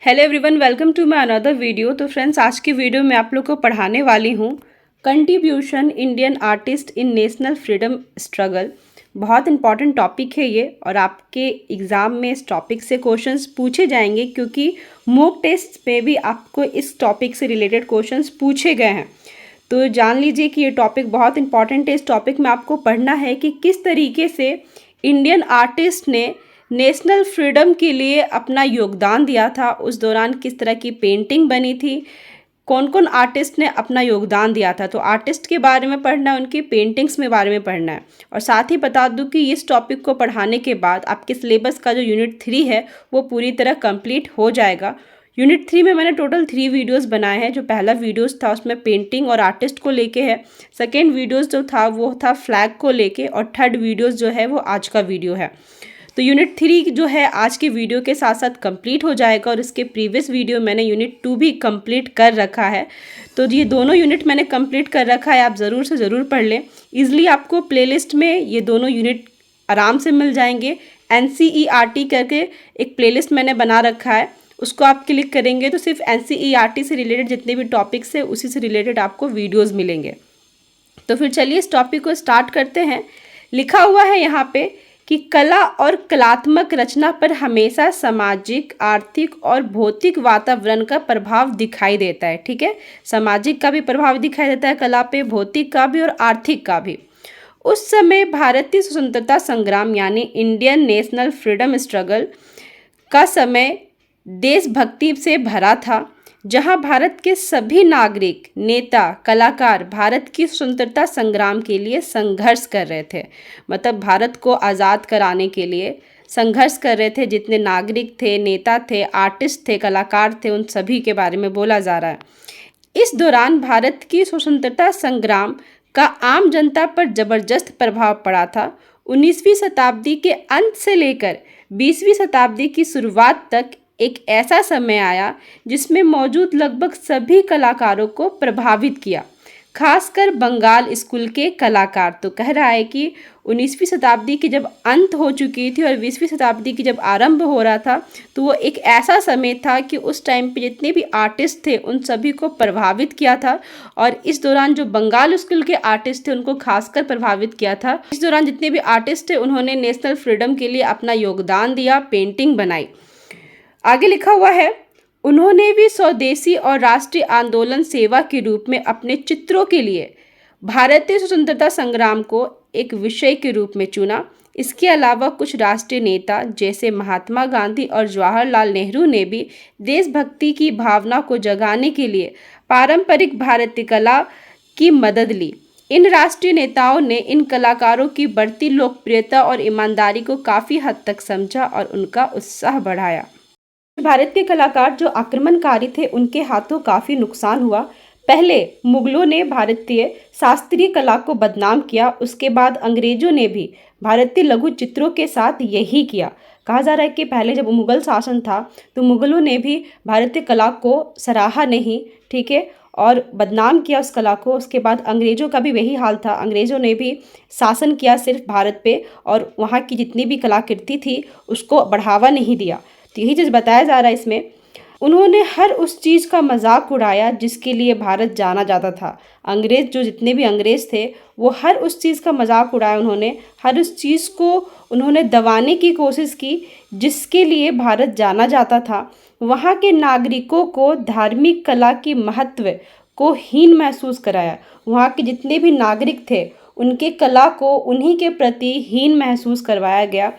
Hello everyone, welcome to my another video. तो friends, आज की वीडियो में आप लोग को पढ़ाने वाली हूँ contribution Indian artist in national freedom struggle. बहुत इंपॉर्टेंट टॉपिक है ये, और आपके एग्ज़ाम में इस टॉपिक से क्वेश्चंस पूछे जाएंगे, क्योंकि मॉक टेस्ट में भी आपको इस टॉपिक से रिलेटेड क्वेश्चंस पूछे गए हैं। तो जान लीजिए कि ये टॉपिक बहुत इंपॉर्टेंट है। इस टॉपिक में आपको पढ़ना है कि किस तरीके से इंडियन आर्टिस्ट ने नेशनल फ्रीडम के लिए अपना योगदान दिया था। उस दौरान किस तरह की पेंटिंग बनी थी, कौन कौन आर्टिस्ट ने अपना योगदान दिया था। तो आर्टिस्ट के बारे में पढ़ना है, उनकी पेंटिंग्स में बारे में पढ़ना है। और साथ ही बता दूं कि इस टॉपिक को पढ़ाने के बाद आपके सिलेबस का जो यूनिट 3 है वो पूरी तरह कंप्लीट हो जाएगा। यूनिट 3 में मैंने टोटल 3 वीडियोस बनाए हैं। जो पहला वीडियोस था उसमें पेंटिंग और आर्टिस्ट को लेके है। सेकेंड वीडियोस जो था वो था फ्लैग को लेके, और थर्ड वीडियोस जो है वो आज का वीडियो है। तो यूनिट 3 जो है आज के वीडियो के साथ साथ कंप्लीट हो जाएगा, और इसके प्रीवियस वीडियो मैंने यूनिट 2 भी कंप्लीट कर रखा है। तो ये दोनों यूनिट मैंने कंप्लीट कर रखा है, आप ज़रूर से ज़रूर पढ़ लें। ईजिली आपको प्लेलिस्ट में ये दोनों यूनिट आराम से मिल जाएंगे। NCERT करके एक प्लेलिस्ट मैंने बना रखा है, उसको आप क्लिक करेंगे तो सिर्फ NCERT से रिलेटेड जितने भी टॉपिक्स है उसी से रिलेटेड आपको वीडियोज़ मिलेंगे। तो फिर चलिए इस टॉपिक को स्टार्ट करते हैं। लिखा हुआ है यहाँ पे कि कला और कलात्मक रचना पर हमेशा सामाजिक, आर्थिक और भौतिक वातावरण का प्रभाव दिखाई देता है। ठीक है, सामाजिक का भी प्रभाव दिखाई देता है कला पे, भौतिक का भी और आर्थिक का भी। उस समय भारतीय स्वतंत्रता संग्राम यानी इंडियन नेशनल फ्रीडम स्ट्रगल का समय देशभक्ति से भरा था, जहां भारत के सभी नागरिक, नेता, कलाकार भारत की स्वतंत्रता संग्राम के लिए संघर्ष कर रहे थे। मतलब भारत को आज़ाद कराने के लिए संघर्ष कर रहे थे। जितने नागरिक थे, नेता थे, आर्टिस्ट थे, कलाकार थे, उन सभी के बारे में बोला जा रहा है। इस दौरान भारत की स्वतंत्रता संग्राम का आम जनता पर जबरदस्त प्रभाव पड़ा था। 19वीं शताब्दी के अंत से लेकर 20वीं शताब्दी की शुरुआत तक एक ऐसा समय आया जिसमें मौजूद लगभग सभी कलाकारों को प्रभावित किया, खासकर बंगाल स्कूल के कलाकार। तो कह रहा है कि 19वीं शताब्दी की जब अंत हो चुकी थी और 20वीं शताब्दी की जब आरंभ हो रहा था, तो वो एक ऐसा समय था कि उस टाइम पे जितने भी आर्टिस्ट थे उन सभी को प्रभावित किया था। और इस दौरान जो बंगाल स्कूल के आर्टिस्ट थे उनको खासकर प्रभावित किया था। इस दौरान जितने भी आर्टिस्ट थे उन्होंने नेशनल फ्रीडम के लिए अपना योगदान दिया, पेंटिंग बनाई। आगे लिखा हुआ है, उन्होंने भी स्वदेशी और राष्ट्रीय आंदोलन सेवा के रूप में अपने चित्रों के लिए भारतीय स्वतंत्रता संग्राम को एक विषय के रूप में चुना। इसके अलावा कुछ राष्ट्रीय नेता जैसे महात्मा गांधी और जवाहरलाल नेहरू ने भी देशभक्ति की भावना को जगाने के लिए पारंपरिक भारतीय कला की मदद ली। इन राष्ट्रीय नेताओं ने इन कलाकारों की बढ़ती लोकप्रियता और ईमानदारी को काफ़ी हद तक समझा और उनका उत्साह बढ़ाया। भारत के कलाकार जो आक्रमणकारी थे उनके हाथों काफ़ी नुकसान हुआ। पहले मुगलों ने भारतीय शास्त्रीय कला को बदनाम किया, उसके बाद अंग्रेजों ने भी भारतीय लघु चित्रों के साथ यही किया। कहा जा रहा है कि पहले जब मुगल शासन था तो मुगलों ने भी भारतीय कला को सराहा नहीं, ठीक है, और बदनाम किया उस कला को। उसके बाद अंग्रेज़ों का भी वही हाल था, अंग्रेज़ों ने भी शासन किया सिर्फ भारत पे, और वहाँ की जितनी भी कलाकृति थी उसको बढ़ावा नहीं दिया। तो यही चीज़ बताया जा रहा है इसमें। उन्होंने हर उस चीज़ का मजाक उड़ाया जिसके लिए भारत जाना जाता था। अंग्रेज़ जो जितने भी अंग्रेज़ थे वो हर उस चीज़ का मजाक उड़ाया उन्होंने, हर उस चीज़ को उन्होंने दबाने की कोशिश की जिसके लिए भारत जाना जाता था। वहाँ के नागरिकों को धार्मिक कला की महत्व को हीन महसूस कराया। वहाँ के जितने भी नागरिक थे उनके कला को उन्हीं के प्रति हीन महसूस करवाया गया।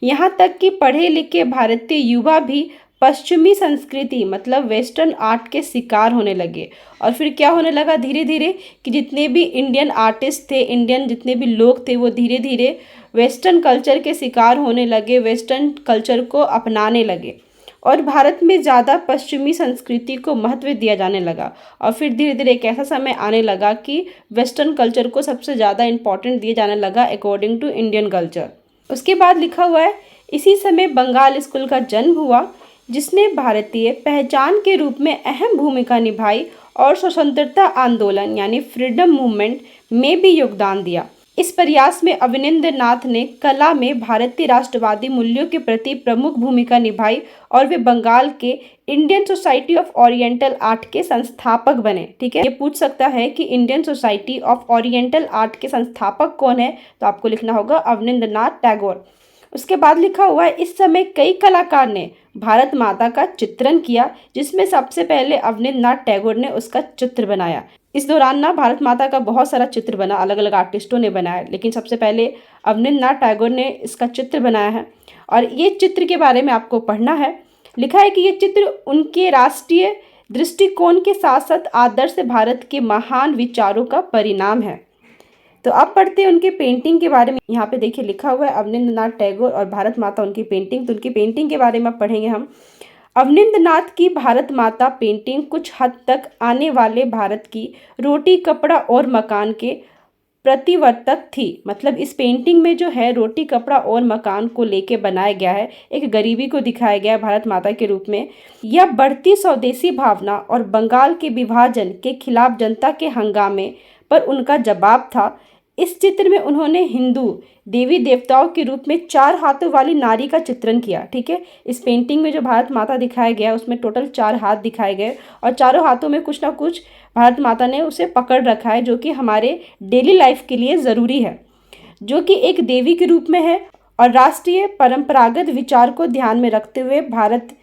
यहाँ तक कि पढ़े लिखे भारतीय युवा भी पश्चिमी संस्कृति मतलब वेस्टर्न आर्ट के शिकार होने लगे। और फिर क्या होने लगा धीरे धीरे कि जितने भी इंडियन आर्टिस्ट थे, इंडियन जितने भी लोग थे, वो धीरे धीरे वेस्टर्न कल्चर के शिकार होने लगे, वेस्टर्न कल्चर को अपनाने लगे, और भारत में ज़्यादा पश्चिमी संस्कृति को महत्व दिया जाने लगा। और फिर धीरे धीरे एक ऐसा समय आने लगा कि वेस्टर्न कल्चर को सबसे ज़्यादा इम्पॉर्टेंट दिया जाने लगा अकॉर्डिंग टू इंडियन कल्चर। उसके बाद लिखा हुआ है, इसी समय बंगाल स्कूल का जन्म हुआ जिसने भारतीय पहचान के रूप में अहम भूमिका निभाई और स्वतंत्रता आंदोलन यानी फ्रीडम मूवमेंट में भी योगदान दिया। इस प्रयास में अवनींद्रनाथ ने कला में भारतीय राष्ट्रवादी मूल्यों के प्रति प्रमुख भूमिका निभाई और वे बंगाल के Indian society of oriental art के संस्थापक बने। ठीक है, ये पूछ सकता है कि Indian society of oriental art के संस्थापक कौन है, तो आपको लिखना होगा अवनींद्रनाथ टैगोर। उसके बाद लिखा हुआ है इस समय कई कलाकार ने भारत माता का चित्रण किया, जिसमें सबसे पहले अवनींद्रनाथ टैगोर ने उसका चित्र बनाया। इस दौरान ना भारत माता का बहुत सारा चित्र बना, अलग अलग आर्टिस्टों ने बनाया, लेकिन सबसे पहले अवनींद्रनाथ टैगोर ने इसका चित्र बनाया है। और ये चित्र के बारे में आपको पढ़ना है। लिखा है कि ये चित्र उनके राष्ट्रीय दृष्टिकोण के साथ साथ आदर्श भारत के महान विचारों का परिणाम है। तो अब पढ़ते हैं उनके पेंटिंग के बारे में। यहाँ पे देखिए लिखा हुआ है अवनींद्रनाथ टैगोर और भारत माता उनकी पेंटिंग। तो उनकी पेंटिंग के बारे में पढ़ेंगे हम। अवनींद्रनाथ की भारत माता पेंटिंग कुछ हद तक आने वाले भारत की रोटी कपड़ा और मकान के प्रतिवर्तक थी। मतलब इस पेंटिंग में जो है रोटी कपड़ा और मकान को लेके बनाया गया है, एक गरीबी को दिखाया गया है भारत माता के रूप में। यह बढ़ती स्वदेशी भावना और बंगाल के विभाजन के खिलाफ जनता के हंगामे पर उनका जवाब था। इस चित्र में उन्होंने हिंदू देवी देवताओं के रूप में 4 हाथों वाली नारी का चित्रण किया। ठीक है, इस पेंटिंग में जो भारत माता दिखाया गया उसमें टोटल 4 हाथ दिखाए गए और चारों हाथों में कुछ ना कुछ भारत माता ने उसे पकड़ रखा है, जो कि हमारे डेली लाइफ के लिए ज़रूरी है, जो कि एक देवी के रूप में है और राष्ट्रीय परंपरागत विचार को ध्यान में रखते हुए भारत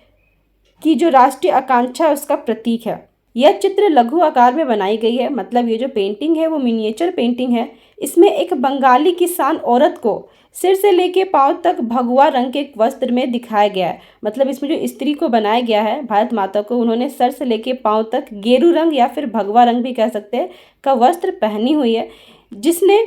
की जो राष्ट्रीय आकांक्षा है उसका प्रतीक है। यह चित्र लघु आकार में बनाई गई है। मतलब ये जो पेंटिंग है वो मिनिएचर पेंटिंग है। इसमें एक बंगाली किसान औरत को सिर से लेके पांव तक भगवा रंग के वस्त्र में दिखाया गया है। मतलब इसमें जो स्त्री को बनाया गया है भारत माता को, उन्होंने सर से लेके पांव तक गेरू रंग या फिर भगवा रंग भी कह सकते हैं का वस्त्र पहनी हुई है, जिसने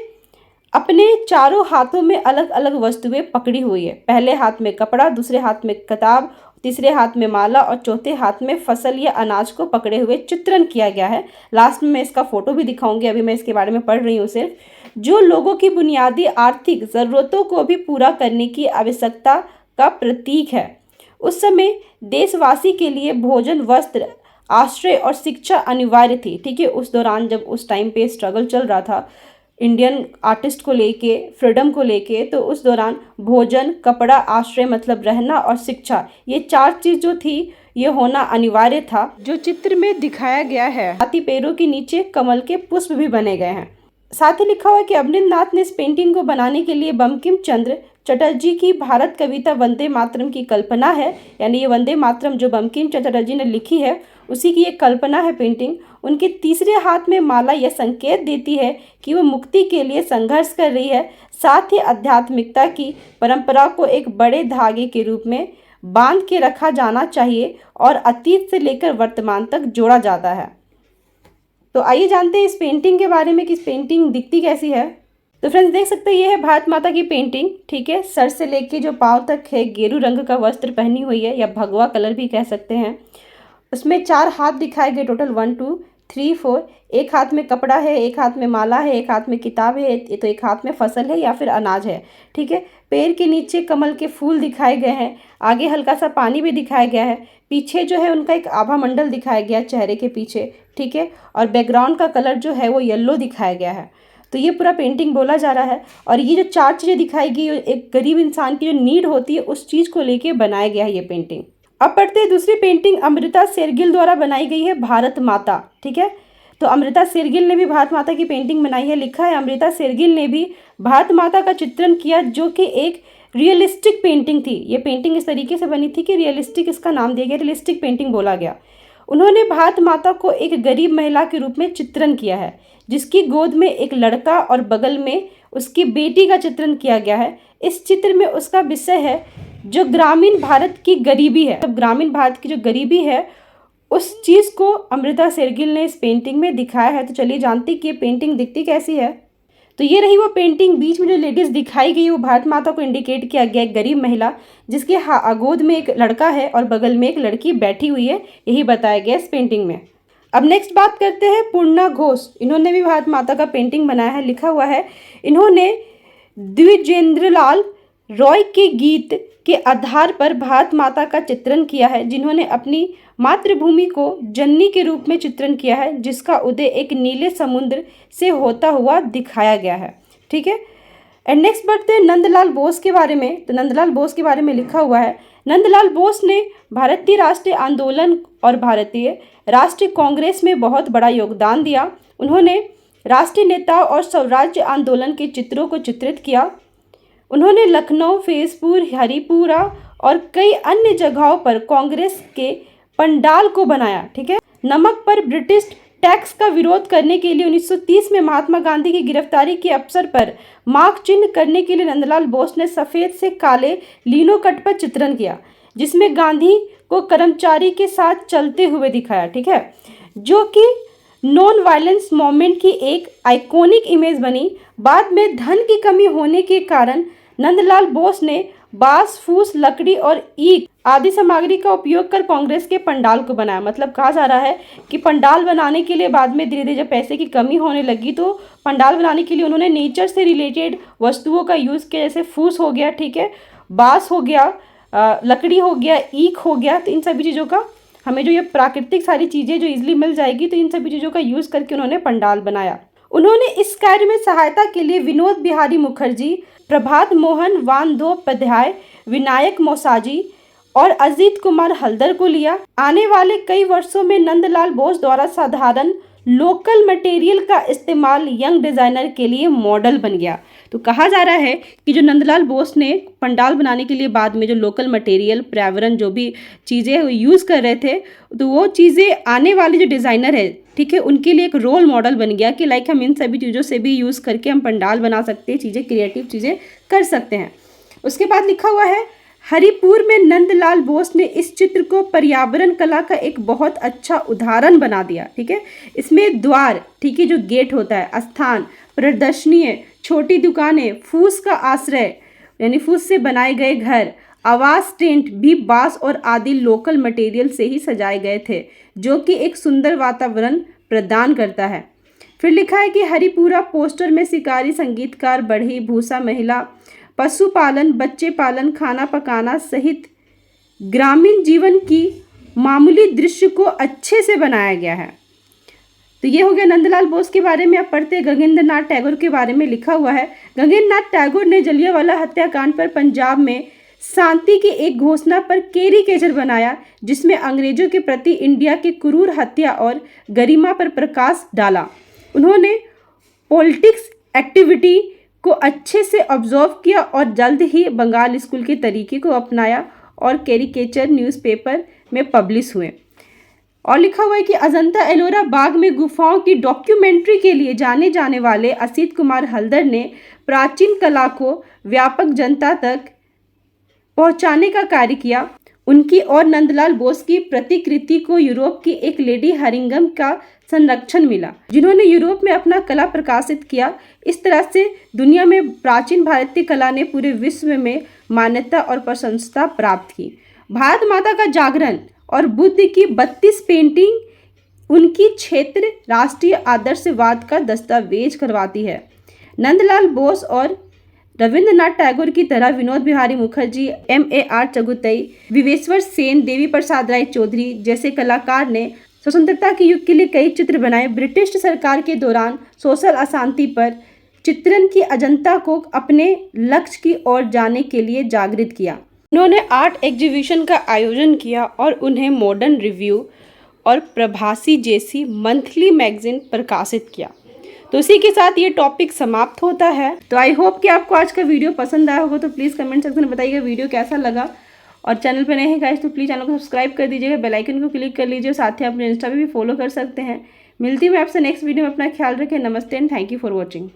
अपने चारों हाथों में अलग अलग वस्तुएं पकड़ी हुई है। पहले हाथ में कपड़ा, दूसरे हाथ में किताब, तीसरे हाथ में माला और चौथे हाथ में फसल या अनाज को पकड़े हुए चित्रण किया गया है। लास्ट में मैं इसका फोटो भी दिखाऊंगी, अभी मैं इसके बारे में पढ़ रही हूँ सिर्फ। जो लोगों की बुनियादी आर्थिक ज़रूरतों को भी पूरा करने की आवश्यकता का प्रतीक है। उस समय देशवासी के लिए भोजन, वस्त्र, आश्रय और शिक्षा अनिवार्य थी। ठीक है, उस दौरान जब उस टाइम पे स्ट्रगल चल रहा था इंडियन आर्टिस्ट को लेके, फ्रीडम को लेके, तो उस दौरान भोजन, कपड़ा, आश्रय मतलब रहना और शिक्षा, ये 4 चीज़ जो थी ये होना अनिवार्य था। जो चित्र में दिखाया गया है, हाथी पैरों के नीचे कमल के पुष्प भी बने गए हैं। साथ ही लिखा हुआ है कि अवनींद्रनाथ ने इस पेंटिंग को बनाने के लिए बंकिम चंद्र चटर्जी की भारत कविता वंदे मातरम की कल्पना है। यानी ये वंदे मातरम जो बंकिम चंद्र चटर्जी ने लिखी है उसी की एक कल्पना है पेंटिंग। उनके तीसरे हाथ में माला यह संकेत देती है कि वो मुक्ति के लिए संघर्ष कर रही है। साथ ही आध्यात्मिकता की परंपरा को एक बड़े धागे के रूप में बांध के रखा जाना चाहिए और अतीत से लेकर वर्तमान तक जोड़ा जाता है। तो आइए जानते हैं इस पेंटिंग के बारे में कि इस पेंटिंग दिखती कैसी है। तो फ्रेंड्स देख सकते हैं ये है भारत माता की पेंटिंग। ठीक है, सर से लेके जो पाँव तक है गेरू रंग का वस्त्र पहनी हुई है या भगवा कलर भी कह सकते हैं। उसमें 4 हाथ दिखाए गए, टोटल 1 2 3 4। एक हाथ में कपड़ा है, एक हाथ में माला है, एक हाथ में किताब है, तो एक हाथ में फसल है या फिर अनाज है। ठीक है, पैर के नीचे कमल के फूल दिखाए गए हैं, आगे हल्का सा पानी भी दिखाया गया है, पीछे जो है उनका एक आभा मंडल दिखाया गया चेहरे के पीछे। ठीक है, और बैकग्राउंड का कलर जो है वो येलो दिखाया गया है। तो ये पूरा पेंटिंग बोला जा रहा है और ये जो 4 चीज़ें दिखाई गई, एक गरीब इंसान की जो नीड होती है उस चीज़ को लेके बनाया गया है ये पेंटिंग। अब पढ़ते हैं दूसरी पेंटिंग अमृता शेरगिल द्वारा बनाई गई है भारत माता। ठीक है, तो अमृता शेरगिल ने भी भारत माता की पेंटिंग बनाई है। लिखा है अमृता शेरगिल ने भी भारत माता का चित्रण किया, जो कि एक रियलिस्टिक पेंटिंग थी। ये पेंटिंग इस तरीके से बनी थी कि रियलिस्टिक इसका नाम दिया गया, रियलिस्टिक पेंटिंग बोला गया। उन्होंने भारत माता को एक गरीब महिला के रूप में चित्रण किया है, जिसकी गोद में एक लड़का और बगल में उसकी बेटी का चित्रण किया गया है। इस चित्र में उसका विषय है जो ग्रामीण भारत की गरीबी है। तब ग्रामीण भारत की जो गरीबी है उस चीज़ को अमृता शेरगिल ने इस पेंटिंग में दिखाया है। तो चलिए जानते कि ये पेंटिंग दिखती कैसी है। तो ये रही वो पेंटिंग। बीच में जो लेडीज़ दिखाई गई वो भारत माता को इंडिकेट किया गया, एक गरीब महिला जिसके गोद में एक लड़का है और बगल में एक लड़की बैठी हुई है, यही बताया गया इस पेंटिंग में। अब नेक्स्ट बात करते हैं पूर्णा घोष। इन्होंने भी भारत माता का पेंटिंग बनाया है। लिखा हुआ है इन्होंने द्विजेंद्रलाल रॉय के गीत के आधार पर भारत माता का चित्रण किया है, जिन्होंने अपनी मातृभूमि को जननी के रूप में चित्रण किया है, जिसका उदय एक नीले समुद्र से होता हुआ दिखाया गया है। ठीक है। एंड नेक्स्ट बढ़ते हैं नंदलाल बोस के बारे में। तो नंदलाल बोस के बारे में लिखा हुआ है, नंदलाल बोस ने भारतीय राष्ट्रीय आंदोलन और भारतीय राष्ट्रीय कांग्रेस में बहुत बड़ा योगदान दिया। उन्होंने राष्ट्रीय नेताओं और स्वराज्य आंदोलन के चित्रों को चित्रित किया। उन्होंने लखनऊ, फैजपुर, हरिपुरा और कई अन्य जगहों पर कांग्रेस के पंडाल को बनाया। ठीक है। नमक पर ब्रिटिश टैक्स का विरोध करने के लिए 1930 में महात्मा गांधी की गिरफ्तारी के अवसर पर मार्क चिन्ह करने के लिए नंदलाल बोस ने सफ़ेद से काले लिनो कट पर चित्रण किया, जिसमें गांधी को कर्मचारी के साथ चलते हुए दिखाया। ठीक है, जो कि नॉन वायलेंस मूवमेंट की एक आइकॉनिक इमेज बनी। बाद में धन की कमी होने के कारण नंदलाल बोस ने बांस, फूस, लकड़ी और ईंट आदि सामग्री का उपयोग कर कांग्रेस के पंडाल को बनाया। मतलब कहा जा रहा है कि पंडाल बनाने के लिए बाद में धीरे धीरे जब पैसे की कमी होने लगी तो पंडाल बनाने के लिए उन्होंने नेचर से रिलेटेड वस्तुओं का यूज़ किया, जैसे फूस हो गया, ठीक है, बांस हो गया, लकड़ी हो गया, ईख हो गया। तो इन सभी चीज़ों का हमें जो ये प्राकृतिक सारी चीज़ें जो इजीली मिल जाएगी, तो इन सभी चीज़ों का यूज़ करके उन्होंने पंडाल बनाया। उन्होंने इस कार्य में सहायता के लिए विनोद बिहारी मुखर्जी, प्रभात मोहन बंदोपाध्याय, विनायक मोसाजी और अजीत कुमार हल्दर को लिया। आने वाले कई वर्षों में नंदलाल बोस द्वारा साधारण लोकल मटेरियल का इस्तेमाल यंग डिज़ाइनर के लिए मॉडल बन गया। तो कहा जा रहा है कि जो नंदलाल बोस ने पंडाल बनाने के लिए बाद में जो लोकल मटेरियल, पर्यावरण, जो भी चीज़ें यूज़ कर रहे थे, तो वो चीज़ें आने वाले जो डिज़ाइनर है, ठीक है, उनके लिए एक रोल मॉडल बन गया कि लाइक हम इन सभी चीज़ों से भी यूज़ करके हम पंडाल बना सकते हैं, चीज़ें, क्रिएटिव चीज़ें कर सकते हैं। उसके बाद लिखा हुआ है, हरिपुर में नंदलाल बोस ने इस चित्र को पर्यावरण कला का एक बहुत अच्छा उदाहरण बना दिया। ठीक है, इसमें द्वार, ठीक है, जो गेट होता है, स्थान, प्रदर्शनी, छोटी दुकानें, फूस का आश्रय यानी फूस से बनाए गए घर, आवास टेंट भी बांस और आदि लोकल मटेरियल से ही सजाए गए थे, जो कि एक सुंदर वातावरण प्रदान करता है। फिर लिखा है कि हरिपुरा पोस्टर में शिकारी, संगीतकार, बढ़ई, भूसा महिला, पशुपालन, बच्चे पालन, खाना पकाना सहित ग्रामीण जीवन की मामूली दृश्य को अच्छे से बनाया गया है। तो ये हो गया नंदलाल बोस के बारे में। अब पढ़ते हैं गगनेंद्र नाथ टैगोर के बारे में। लिखा हुआ है, गगनेंद्र नाथ टैगोर ने जलियांवाला हत्याकांड पर पंजाब में शांति की एक घोषणा पर कैरिकेचर बनाया, जिसमें अंग्रेजों के प्रति इंडिया की क्रूर हत्या और गरिमा पर प्रकाश डाला। उन्होंने पॉलिटिक्स एक्टिविटी को अच्छे से ऑब्जर्व किया और जल्द ही बंगाल स्कूल के तरीके को अपनाया और कैरिकेचर न्यूज़पेपर में पब्लिश हुए। और लिखा हुआ है कि अजंता एलोरा बाग में गुफाओं की डॉक्यूमेंट्री के लिए जाने जाने वाले असीत कुमार हल्दर ने प्राचीन कला को व्यापक जनता तक पहुंचाने का कार्य किया। उनकी और नंदलाल बोस की प्रतिकृति को यूरोप की एक लेडी हरिंगम का संरक्षण मिला, जिन्होंने यूरोप में अपना कला प्रकाशित किया। इस तरह से दुनिया में प्राचीन भारतीय कला ने पूरे विश्व में मान्यता और प्रशंसा प्राप्त की। भारत माता का जागरण और बुद्ध की 32 पेंटिंग उनकी क्षेत्र राष्ट्रीय आदर्शवाद का दस्तावेज करवाती है। नंदलाल बोस और रविंद्रनाथ टैगोर की तरह विनोद बिहारी मुखर्जी, M.A.R. चगुतई, विवेश्वर सेन, देवी प्रसाद राय चौधरी जैसे कलाकार ने स्वतंत्रता के युग के लिए कई चित्र बनाए। ब्रिटिश सरकार के दौरान सोशल अशांति पर चित्रण की अजंता को अपने लक्ष्य की ओर जाने के लिए जागृत किया। उन्होंने आर्ट एग्जीबिशन का आयोजन किया और उन्हें मॉडर्न रिव्यू और प्रभासी जैसी मंथली मैगजीन प्रकाशित किया। तो इसी के साथ ये टॉपिक समाप्त होता है। तो आई होप कि आपको आज का वीडियो पसंद आया होगा। तो प्लीज़ कमेंट सेक्शन में बताइएगा वीडियो कैसा लगा। और चैनल पर नए हैं गाइस तो प्लीज़ चैनल को सब्सक्राइब कर दीजिएगा, बेल आइकन को क्लिक कर लीजिए। साथ ही आप अपने इंस्टा पे भी फॉलो कर सकते हैं। मिलती हूँ आपसे नेक्स्ट वीडियो में। अपना ख्याल रखें। नमस्ते and thank you for watching.